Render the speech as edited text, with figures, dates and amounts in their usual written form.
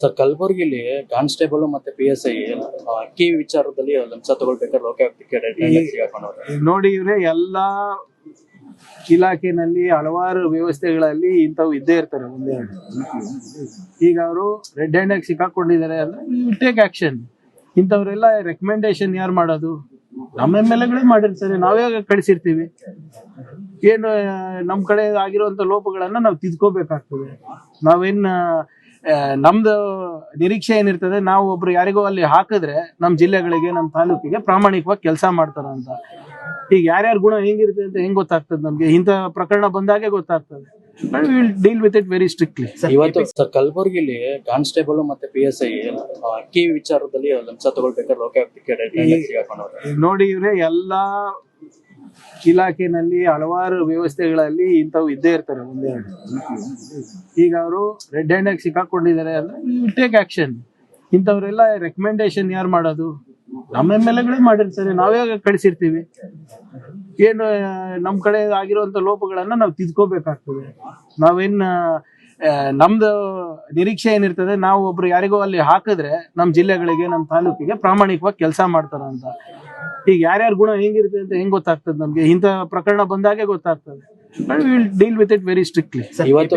Sir, ಕಲಬುರಗಿಲಿ constable ಮತ್ತೆ PSI key ವಿಚಾರದಲ್ಲಿ ಲಂಚ ತಗೊಳ್ಬೇಕಾದ್ರೆ ಲೋಕಾಯುಕ್ತಕ್ಕೆ ಸಿಗಾಕೊಂಡವ್ರೆ. ನೋಡಿ ಇವ್ರೆ ಎಲ್ಲಾ ಇಲಾಖೆನಲ್ಲಿ ಹಲವಾರು ವ್ಯವಸ್ಥೆಗಳಲ್ಲಿ ಇಂಥವು ಇದ್ದೇ ಇರ್ತಾರೆ ಒಂದೆರಡು. ಈಗ ಅವರು ರೆಡ್ ಹ್ಯಾಂಡ್ ಆಗಿ ಸಿಕ್ಕಾಕೊಂಡಿದ್ದಾರೆ ಅಂದ್ರೆ ಟೇಕ್ ಆಕ್ಷನ್. ಇಂಥವ್ರೆಲ್ಲ ರೆಕಮೆಂಡೇಶನ್ ಯಾರು ಮಾಡೋದು? ನಮ್ಮ MLAಗಳೇ ಮಾಡಿರ್ತಾರೆ, ನಾವೇ ಕಳಿಸಿರ್ತೀವಿ. ಏನು ನಮ್ ಕಡೆ ಆಗಿರುವಂತ ಲೋಪಗಳನ್ನ ನಾವು ತಿದ್ಕೋಬೇಕಾಗ್ತದೆ. ನಾವೇನ್ ನಮ್ದು ನಿರೀಕ್ಷೆ ಏನಿರ್ತದೆ, ನಾವು ಒಬ್ರು ಯಾರಿಗೋ ಅಲ್ಲಿ ಹಾಕಿದ್ರೆ ನಮ್ ಜಿಲ್ಲೆಗಳಿಗೆ ನಮ್ ತಾಲೂಕಿಗೆ ಪ್ರಾಮಾಣಿಕವಾಗಿ ಕೆಲಸ ಮಾಡ್ತಾರ ಅಂತ. ಈಗ ಯಾರ್ಯಾರ ಗುಣ ಹೆಂಗಿರುತ್ತೆ ಅಂತ ಹೆಂಗ್ ಗೊತ್ತಾಗ್ತದೆ ನಮ್ಗೆ? ಇಂಥ ಪ್ರಕರಣ ಬಂದಾಗೆ ಗೊತ್ತಾಗ್ತದೆ. Will deal with it very strictly. ಇವತ್ತು ಸರ್, ಕಲಬುರಗಿಲಿ ಕಾನ್ಸ್ಟೇಬಲ್ ಮತ್ತೆ PSI ಕೀ ವಿಚಾರದಲ್ಲಿ ಲಂಚ ತಗೊಳ್ಬೇಕಾದ್ರೆ ಲೋಕಾಯುಕ್ತಕ್ಕೆ ಸಿಗಾಕೊಂಡವ್ರೆ. ನೋಡಿ ಇವ್ರೆ ಎಲ್ಲಾ ಇಲಾಖೆನಲ್ಲಿ ಹಲವಾರು ವ್ಯವಸ್ಥೆಗಳಲ್ಲಿ ಇಂಥವು ಇದ್ದೇ ಇರ್ತಾರೆ ಒಂದೆರಡು. ಈಗ ಅವರು ರೆಡ್ ಹ್ಯಾಂಡ್ ಆಗಿ ಸಿಕ್ಕಾಕೊಂಡಿದ್ದಾರೆ ಅಂದ್ರೆ ಟೇಕ್ ಆಕ್ಷನ್. ಇಂಥವ್ರೆಲ್ಲ ರೆಕಮೆಂಡೇಶನ್ ಯಾರು ಮಾಡೋದು? ನಮ್ಮ MLAಗಳೇ ಮಾಡಿರ್ತಾರೆ, ನಾವೇ ಕಳಿಸಿರ್ತೀವಿ. ಏನು ನಮ್ ಕಡೆ ಆಗಿರುವಂತ ಲೋಪಗಳನ್ನ ನಾವು ತಿದ್ಕೋಬೇಕಾಗ್ತದೆ. ನಾವೇನ್ ನಮ್ದು ನಿರೀಕ್ಷೆ ಏನಿರ್ತದೆ, ನಾವು ಒಬ್ರು ಯಾರಿಗೋ ಅಲ್ಲಿ ಹಾಕಿದ್ರೆ ನಮ್ ಜಿಲ್ಲೆಗಳಿಗೆ ನಮ್ ತಾಲೂಕಿಗೆ ಪ್ರಾಮಾಣಿಕವಾಗಿ ಕೆಲಸ ಮಾಡ್ತಾರ ಅಂತ. ಈಗ ಯಾರ್ಯಾರ ಗುಣ ಹೆಂಗಿರುತ್ತೆ ಅಂತ ಹೆಂಗ್ ಗೊತ್ತಾಗ್ತದೆ ನಮ್ಗೆ? ಇಂಥ ಪ್ರಕರಣ ಬಂದಾಗೆ ಗೊತ್ತಾಗ್ತದೆ. Will deal with it very strictly. ಇವತ್ತು